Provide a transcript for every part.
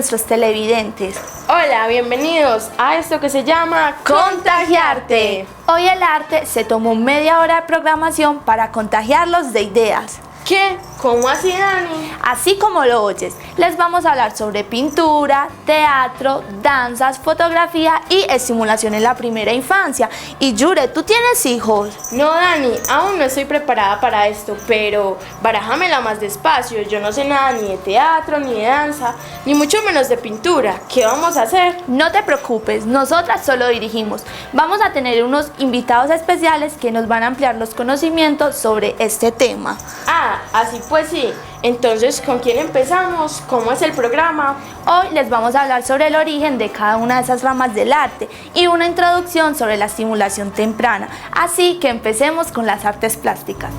nuestros televidentes. Hola, bienvenidos a esto que se llama Contagiarte. Hoy el arte se tomó media hora de programación para contagiarlos de ideas. ¿Qué? ¿Cómo así, Dani? Así como lo oyes, les vamos a hablar sobre pintura, teatro, danzas, fotografía y estimulación en la primera infancia. Y Yure, ¿tú tienes hijos? No, Dani, aún no estoy preparada para esto, pero barájamela más despacio. Yo no sé nada ni de teatro, ni de danza, ni mucho menos de pintura. ¿Qué vamos a hacer? No te preocupes, nosotras solo dirigimos. Vamos a tener unos invitados especiales que nos van a ampliar los conocimientos sobre este tema. Ah, así pues sí. Entonces, ¿con quién empezamos? ¿Cómo es el programa? Hoy les vamos a hablar sobre el origen de cada una de esas ramas del arte y una introducción sobre la estimulación temprana. Así que empecemos con las artes plásticas.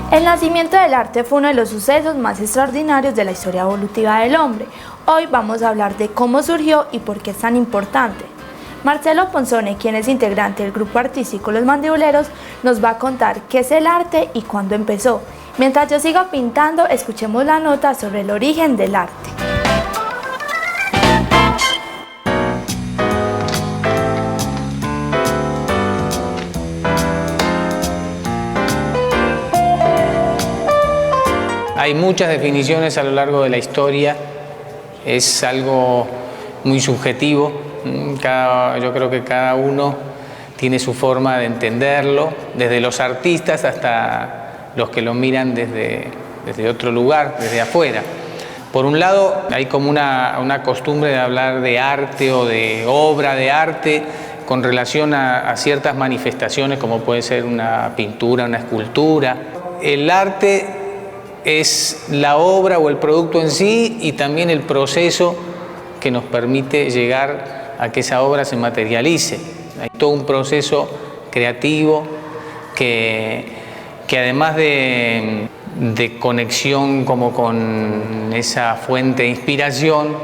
El nacimiento del arte fue uno de los sucesos más extraordinarios de la historia evolutiva del hombre. Hoy vamos a hablar de cómo surgió y por qué es tan importante. Marcelo Ponzone, quien es integrante del grupo artístico Los Mandibuleros, nos va a contar qué es el arte y cuándo empezó. Mientras yo sigo pintando, escuchemos la nota sobre el origen del arte. Hay muchas definiciones a lo largo de la historia, es algo muy subjetivo, yo creo que cada uno tiene su forma de entenderlo, desde los artistas hasta los que lo miran desde otro lugar, desde afuera. Por un lado, hay como una costumbre de hablar de arte o de obra de arte con relación a ciertas manifestaciones como puede ser una pintura, una escultura. El arte es la obra o el producto en sí y también el proceso que nos permite llegar a que esa obra se materialice. Hay todo un proceso creativo que además de conexión como con esa fuente de inspiración,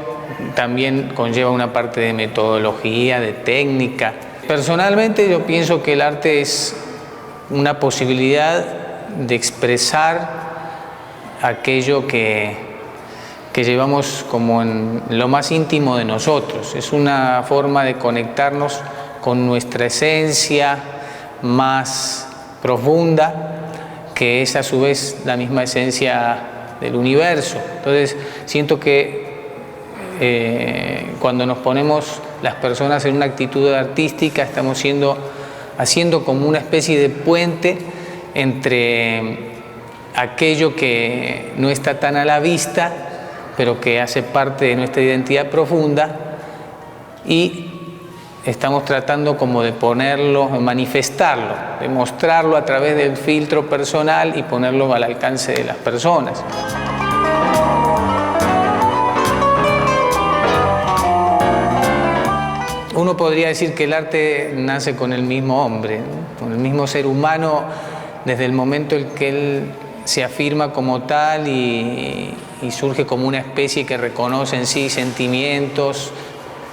también conlleva una parte de metodología, de técnica. Personalmente yo pienso que el arte es una posibilidad de expresar aquello que llevamos como en lo más íntimo de nosotros. Es una forma de conectarnos con nuestra esencia más profunda, que es a su vez la misma esencia del universo. Entonces siento que cuando nos ponemos las personas en una actitud artística estamos haciendo como una especie de puente entre aquello que no está tan a la vista, pero que hace parte de nuestra identidad profunda, y estamos tratando como de ponerlo, de manifestarlo, de mostrarlo a través del filtro personal y ponerlo al alcance de las personas. Uno podría decir que el arte nace con el mismo hombre, ¿no? Con el mismo ser humano, desde el momento en que él se afirma como tal y surge como una especie que reconoce en sí sentimientos,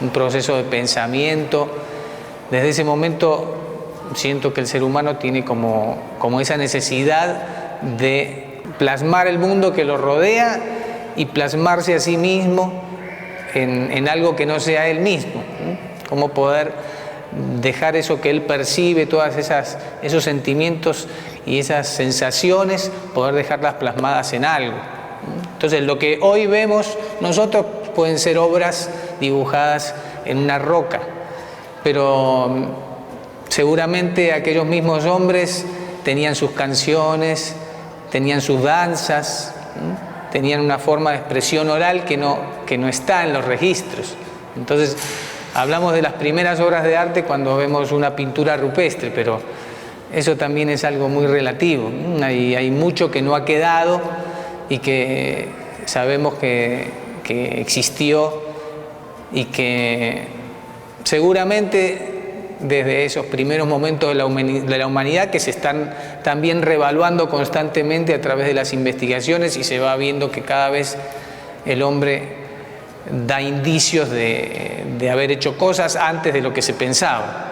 un proceso de pensamiento. Desde ese momento siento que el ser humano tiene como esa necesidad de plasmar el mundo que lo rodea y plasmarse a sí mismo en algo que no sea él mismo, ¿no? Cómo poder dejar eso que él percibe, todas esos sentimientos y esas sensaciones, poder dejarlas plasmadas en algo. Entonces lo que hoy vemos nosotros pueden ser obras dibujadas en una roca, pero seguramente aquellos mismos hombres tenían sus canciones, tenían sus danzas, tenían una forma de expresión oral que no está en los registros. Entonces hablamos de las primeras obras de arte cuando vemos una pintura rupestre, pero eso también es algo muy relativo. Hay mucho que no ha quedado y que sabemos que existió y que seguramente desde esos primeros momentos de la humanidad que se están también revaluando constantemente a través de las investigaciones, y se va viendo que cada vez el hombre da indicios de haber hecho cosas antes de lo que se pensaba.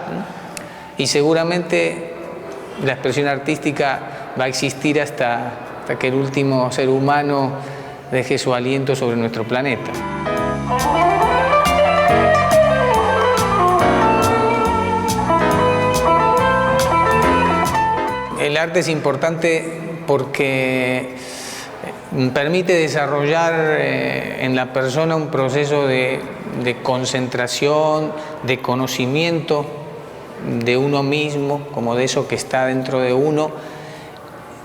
Y seguramente la expresión artística va a existir hasta que el último ser humano deje su aliento sobre nuestro planeta. El arte es importante porque permite desarrollar en la persona un proceso de concentración, de conocimiento de uno mismo, como de eso que está dentro de uno,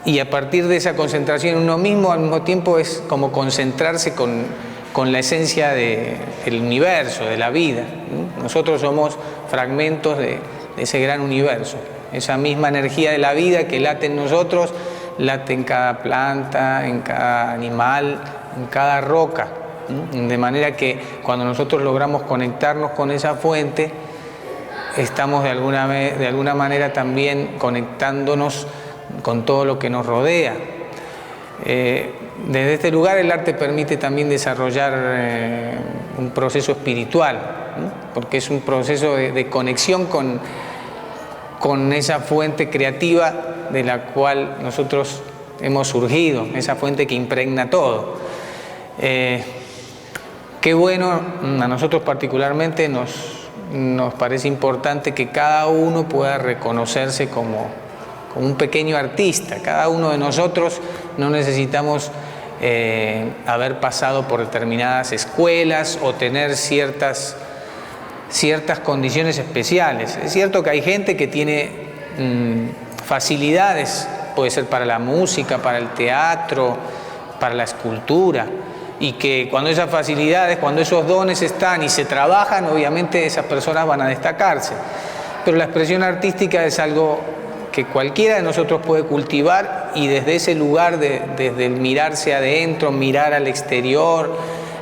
y a partir de esa concentración en uno mismo, al mismo tiempo es como concentrarse con la esencia del universo, de la vida. Nosotros somos fragmentos de ese gran universo, esa misma energía de la vida que late en nosotros, late en cada planta, en cada animal, en cada roca, de manera que cuando nosotros logramos conectarnos con esa fuente, estamos de alguna manera también conectándonos con todo lo que nos rodea. Desde este lugar el arte permite también desarrollar un proceso espiritual, porque es un proceso de conexión con esa fuente creativa de la cual nosotros hemos surgido, esa fuente que impregna todo. Qué bueno, a nosotros particularmente nos parece importante que cada uno pueda reconocerse como un pequeño artista. Cada uno de nosotros no necesitamos haber pasado por determinadas escuelas o tener ciertas condiciones especiales. Es cierto que hay gente que tiene facilidades, puede ser para la música, para el teatro, para la escultura, y que cuando esas facilidades, cuando esos dones están y se trabajan, obviamente esas personas van a destacarse. Pero la expresión artística es algo que cualquiera de nosotros puede cultivar, y desde ese lugar, desde el mirarse adentro, mirar al exterior,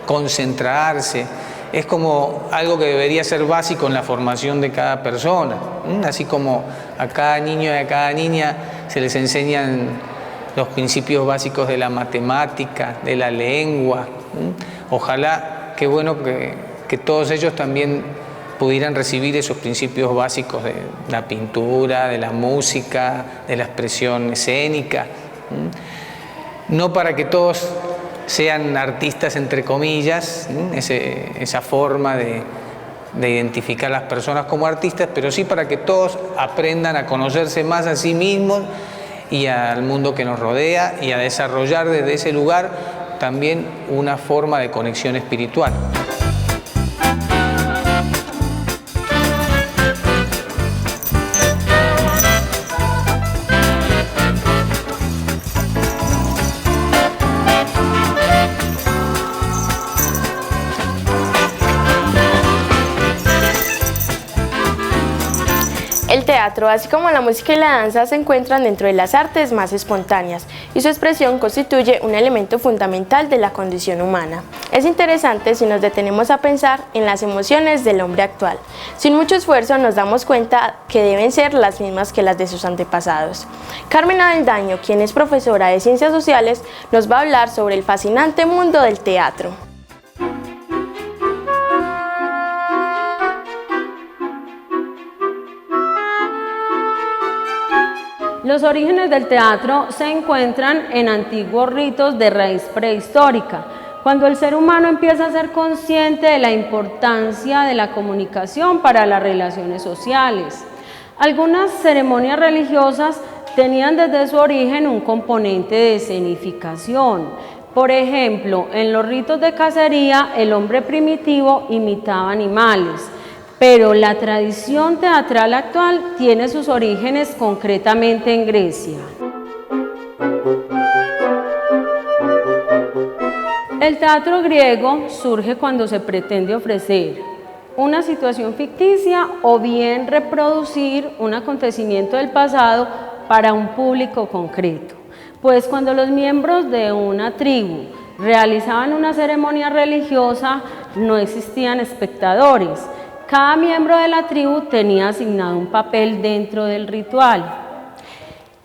concentrarse, es como algo que debería ser básico en la formación de cada persona. Así como a cada niño y a cada niña se les enseñan los principios básicos de la matemática, de la lengua. Ojalá, qué bueno que todos ellos también pudieran recibir esos principios básicos de la pintura, de la música, de la expresión escénica. No para que todos sean artistas entre comillas, esa forma de identificar a las personas como artistas, pero sí para que todos aprendan a conocerse más a sí mismos y al mundo que nos rodea, y a desarrollar desde ese lugar también una forma de conexión espiritual. El teatro, así como la música y la danza, se encuentran dentro de las artes más espontáneas y su expresión constituye un elemento fundamental de la condición humana. Es interesante si nos detenemos a pensar en las emociones del hombre actual. Sin mucho esfuerzo nos damos cuenta que deben ser las mismas que las de sus antepasados. Carmen Avendaño, quien es profesora de Ciencias Sociales, nos va a hablar sobre el fascinante mundo del teatro. Los orígenes del teatro se encuentran en antiguos ritos de raíz prehistórica, cuando el ser humano empieza a ser consciente de la importancia de la comunicación para las relaciones sociales. Algunas ceremonias religiosas tenían desde su origen un componente de escenificación. Por ejemplo, en los ritos de cacería, el hombre primitivo imitaba animales. Pero la tradición teatral actual tiene sus orígenes concretamente en Grecia. El teatro griego surge cuando se pretende ofrecer una situación ficticia o bien reproducir un acontecimiento del pasado para un público concreto. Pues cuando los miembros de una tribu realizaban una ceremonia religiosa, no existían espectadores. Cada miembro de la tribu tenía asignado un papel dentro del ritual.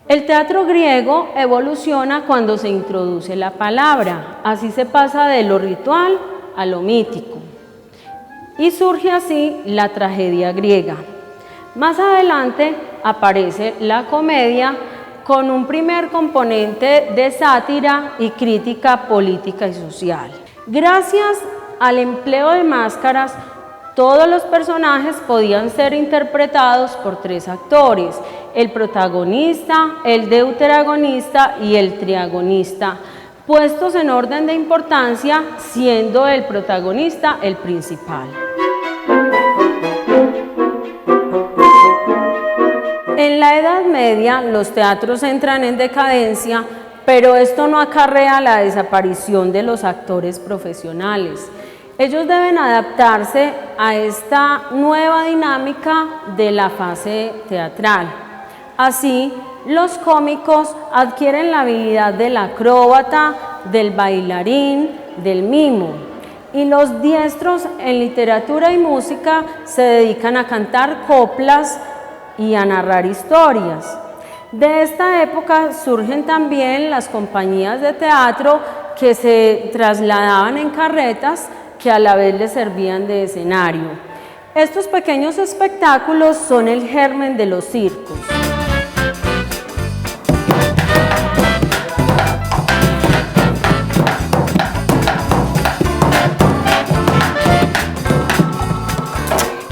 El teatro griego evoluciona cuando se introduce la palabra. Así se pasa de lo ritual a lo mítico. Y surge así la tragedia griega. Más adelante aparece la comedia con un primer componente de sátira y crítica política y social. Gracias al empleo de máscaras, todos los personajes podían ser interpretados por 3 actores: el protagonista, el deuteragonista y el triagonista, puestos en orden de importancia, siendo el protagonista el principal. En la Edad Media, los teatros entran en decadencia, pero esto no acarrea la desaparición de los actores profesionales. Ellos deben adaptarse a esta nueva dinámica de la fase teatral. Así, los cómicos adquieren la habilidad del acróbata, del bailarín, del mimo. Y los diestros en literatura y música se dedican a cantar coplas y a narrar historias. De esta época surgen también las compañías de teatro que se trasladaban en carretas que a la vez les servían de escenario. Estos pequeños espectáculos son el germen de los circos.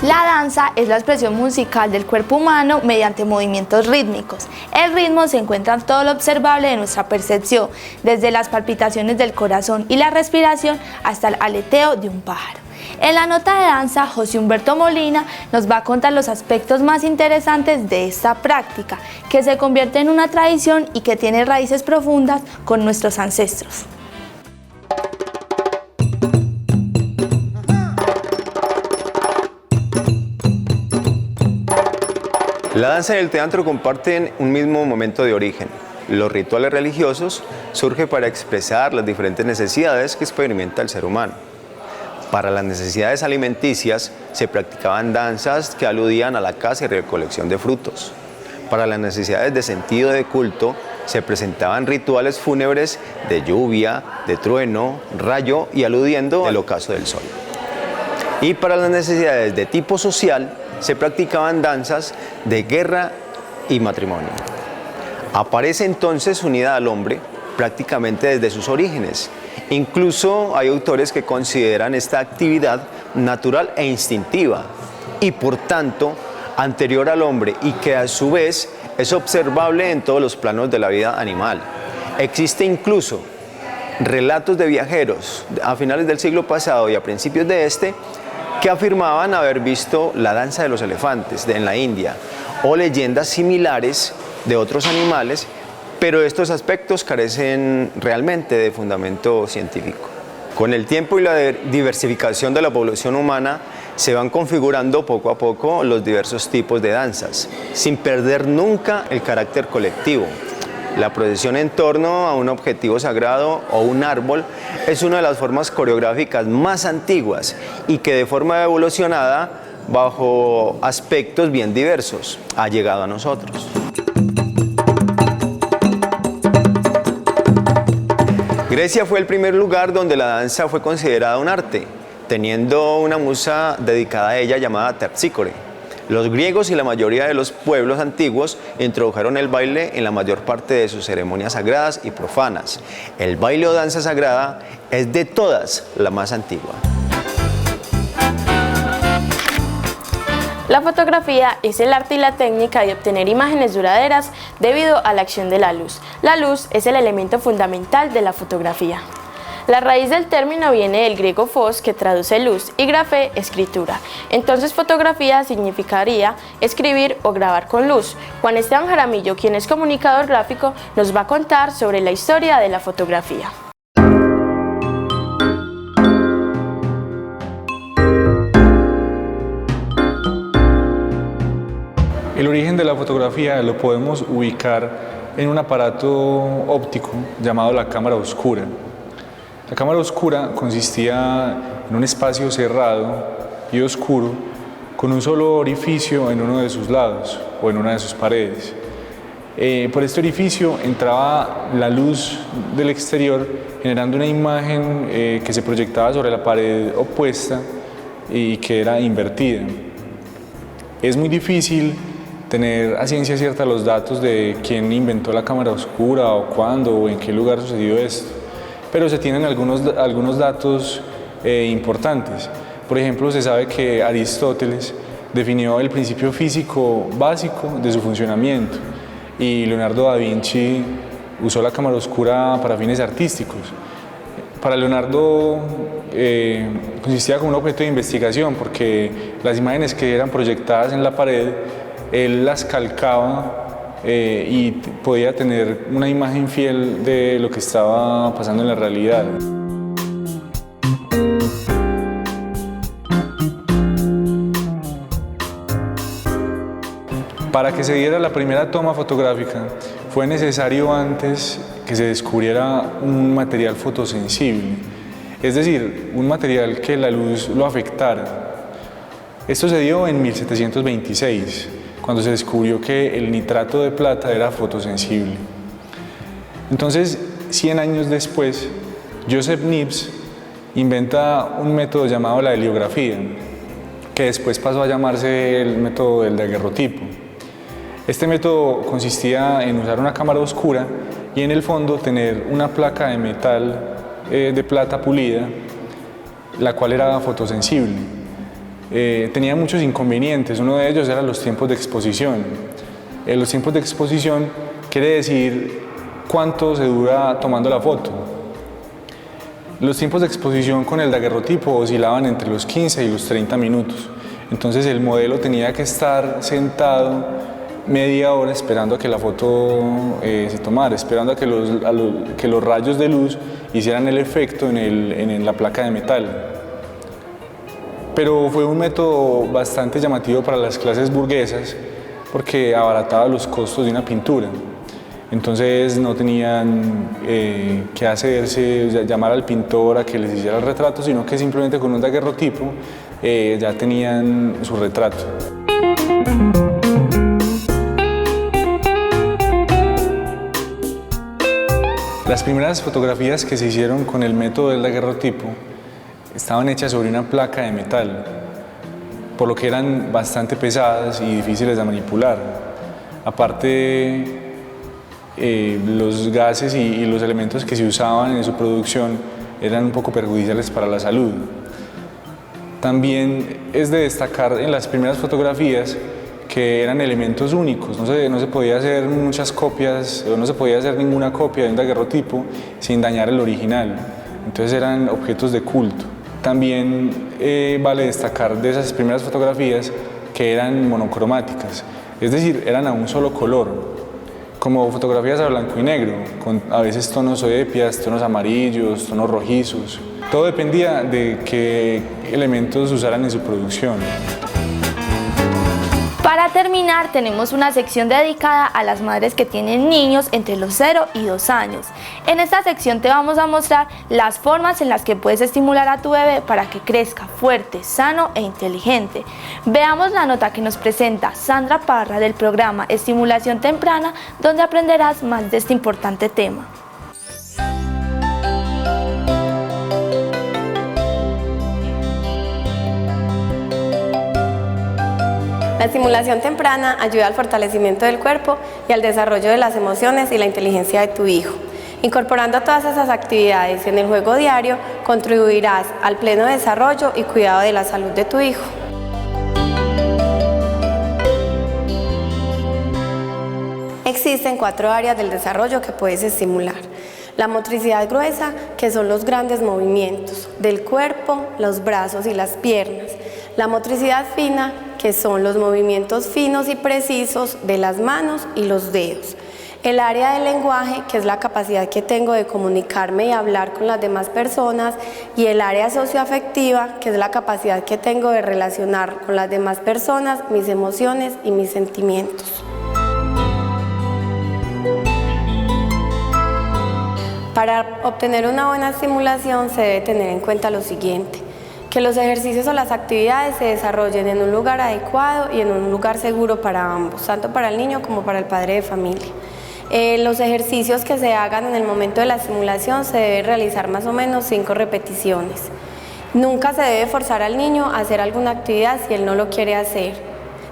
La danza es la expresión musical del cuerpo humano mediante movimientos rítmicos. El ritmo se encuentra en todo lo observable de nuestra percepción, desde las palpitaciones del corazón y la respiración hasta el aleteo de un pájaro. En la nota de danza, José Humberto Molina nos va a contar los aspectos más interesantes de esta práctica, que se convierte en una tradición y que tiene raíces profundas con nuestros ancestros. La danza y el teatro comparten un mismo momento de origen. Los rituales religiosos surgen para expresar las diferentes necesidades que experimenta el ser humano. Para las necesidades alimenticias se practicaban danzas que aludían a la caza y recolección de frutos. Para las necesidades de sentido de culto se presentaban rituales fúnebres de lluvia, de trueno, rayo y aludiendo al ocaso del sol. Y para las necesidades de tipo social se practicaban danzas de guerra y matrimonio. Aparece entonces unida al hombre prácticamente desde sus orígenes. Incluso hay autores que consideran esta actividad natural e instintiva y por tanto anterior al hombre y que a su vez es observable en todos los planos de la vida animal. Existe incluso relatos de viajeros a finales del siglo pasado y a principios de este que afirmaban haber visto la danza de los elefantes en la India o leyendas similares de otros animales, pero estos aspectos carecen realmente de fundamento científico. Con el tiempo y la diversificación de la población humana se van configurando poco a poco los diversos tipos de danzas, sin perder nunca el carácter colectivo. La procesión en torno a un objetivo sagrado o un árbol es una de las formas coreográficas más antiguas y que de forma evolucionada, bajo aspectos bien diversos, ha llegado a nosotros. Grecia fue el primer lugar donde la danza fue considerada un arte, teniendo una musa dedicada a ella llamada Terpsícore. Los griegos y la mayoría de los pueblos antiguos introdujeron el baile en la mayor parte de sus ceremonias sagradas y profanas. El baile o danza sagrada es de todas la más antigua. La fotografía es el arte y la técnica de obtener imágenes duraderas debido a la acción de la luz. La luz es el elemento fundamental de la fotografía. La raíz del término viene del griego phos, que traduce luz, y grafé, escritura. Entonces fotografía significaría escribir o grabar con luz. Juan Esteban Jaramillo, quien es comunicador gráfico, nos va a contar sobre la historia de la fotografía. El origen de la fotografía lo podemos ubicar en un aparato óptico llamado la cámara oscura. La cámara oscura consistía en un espacio cerrado y oscuro con un solo orificio en uno de sus lados o en una de sus paredes. Por este orificio entraba la luz del exterior generando una imagen que se proyectaba sobre la pared opuesta y que era invertida. Es muy difícil tener a ciencia cierta los datos de quién inventó la cámara oscura o cuándo o en qué lugar sucedió esto, pero se tienen algunos datos importantes. Por ejemplo, se sabe que Aristóteles definió el principio físico básico de su funcionamiento y Leonardo da Vinci usó la cámara oscura para fines artísticos. Para Leonardo consistía como un objeto de investigación porque las imágenes que eran proyectadas en la pared, él las calcaba y podía tener una imagen fiel de lo que estaba pasando en la realidad. Para que se diera la primera toma fotográfica, fue necesario antes que se descubriera un material fotosensible, es decir, un material que la luz lo afectara. Esto se dio en 1726, cuando se descubrió que el nitrato de plata era fotosensible. Entonces, 100 años después, Joseph Niepce inventa un método llamado la heliografía, que después pasó a llamarse el método del daguerrotipo. Este método consistía en usar una cámara oscura y en el fondo tener una placa de metal de plata pulida, la cual era fotosensible. Tenía muchos inconvenientes, uno de ellos eran los tiempos de exposición. Los tiempos de exposición quiere decir cuánto se dura tomando la foto. Los tiempos de exposición con el daguerrotipo oscilaban entre los 15 y los 30 minutos. Entonces el modelo tenía que estar sentado media hora esperando a que la foto se tomara, esperando a que los rayos de luz hicieran el efecto en la placa de metal. Pero fue un método bastante llamativo para las clases burguesas porque abarataba los costos de una pintura. Entonces no tenían que hacerse, llamar al pintor a que les hiciera el retrato, sino que simplemente con un daguerrotipo ya tenían su retrato. Las primeras fotografías que se hicieron con el método del daguerrotipo estaban hechas sobre una placa de metal, por lo que eran bastante pesadas y difíciles de manipular. Aparte, los gases y los elementos que se usaban en su producción eran un poco perjudiciales para la salud. También es de destacar en las primeras fotografías que eran elementos únicos, no se podía hacer muchas copias, o no se podía hacer ninguna copia de un daguerrotipo sin dañar el original, entonces eran objetos de culto. También vale destacar de esas primeras fotografías que eran monocromáticas, es decir, eran a un solo color, como fotografías a blanco y negro, con a veces tonos sepias, tonos amarillos, tonos rojizos. Todo dependía de qué elementos usaran en su producción. Para terminar, tenemos una sección dedicada a las madres que tienen niños entre los 0 y 2 años. En esta sección te vamos a mostrar las formas en las que puedes estimular a tu bebé para que crezca fuerte, sano e inteligente. Veamos la nota que nos presenta Sandra Parra del programa Estimulación Temprana, donde aprenderás más de este importante tema. La estimulación temprana ayuda al fortalecimiento del cuerpo y al desarrollo de las emociones y la inteligencia de tu hijo. Incorporando todas esas actividades en el juego diario, contribuirás al pleno desarrollo y cuidado de la salud de tu hijo. Existen 4 áreas del desarrollo que puedes estimular. La motricidad gruesa, que son los grandes movimientos del cuerpo, los brazos y las piernas. La motricidad fina, que son los movimientos finos y precisos de las manos y los dedos. El área del lenguaje, que es la capacidad que tengo de comunicarme y hablar con las demás personas. Y el área socioafectiva, que es la capacidad que tengo de relacionar con las demás personas, mis emociones y mis sentimientos. Para obtener una buena estimulación se debe tener en cuenta lo siguiente, que los ejercicios o las actividades se desarrollen en un lugar adecuado y en un lugar seguro para ambos, tanto para el niño como para el padre de familia. Los ejercicios que se hagan en el momento de la simulación se deben realizar más o menos 5 repeticiones. Nunca se debe forzar al niño a hacer alguna actividad si él no lo quiere hacer.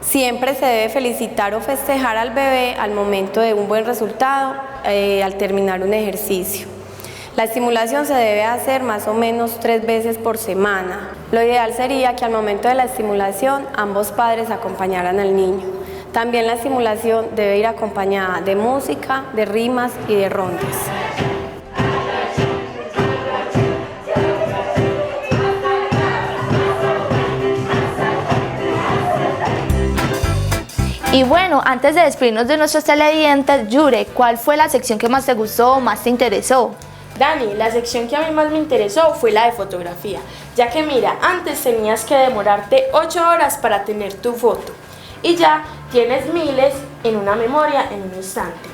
Siempre se debe felicitar o festejar al bebé al momento de un buen resultado al terminar un ejercicio. La estimulación se debe hacer más o menos 3 veces por semana. Lo ideal sería que al momento de la estimulación ambos padres acompañaran al niño. También la estimulación debe ir acompañada de música, de rimas y de rondas. Y bueno, antes de despedirnos de nuestros televidentes, Yure, ¿cuál fue la sección que más te gustó o más te interesó? Dani, la sección que a mí más me interesó fue la de fotografía, ya que mira, antes tenías que demorarte 8 horas para tener tu foto y ya tienes miles en una memoria en un instante.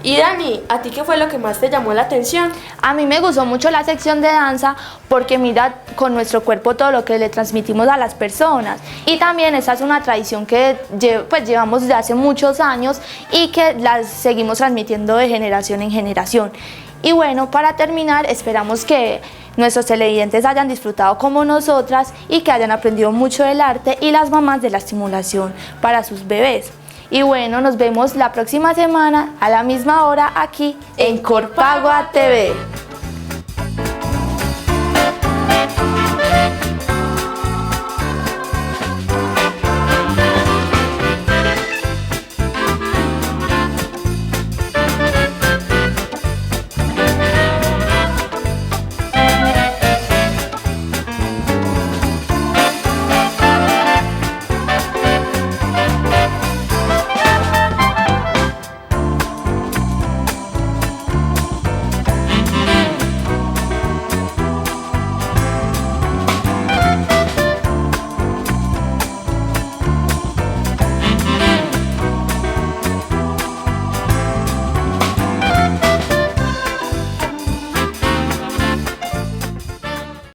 Y Dani, ¿a ti qué fue lo que más te llamó la atención? A mí me gustó mucho la sección de danza porque mira con nuestro cuerpo todo lo que le transmitimos a las personas, y también esa es una tradición que llevamos desde hace muchos años y que la seguimos transmitiendo de generación en generación. Y bueno, para terminar, esperamos que nuestros televidentes hayan disfrutado como nosotras y que hayan aprendido mucho del arte y las mamás de la estimulación para sus bebés. Y bueno, nos vemos la próxima semana a la misma hora aquí en Corpagua TV.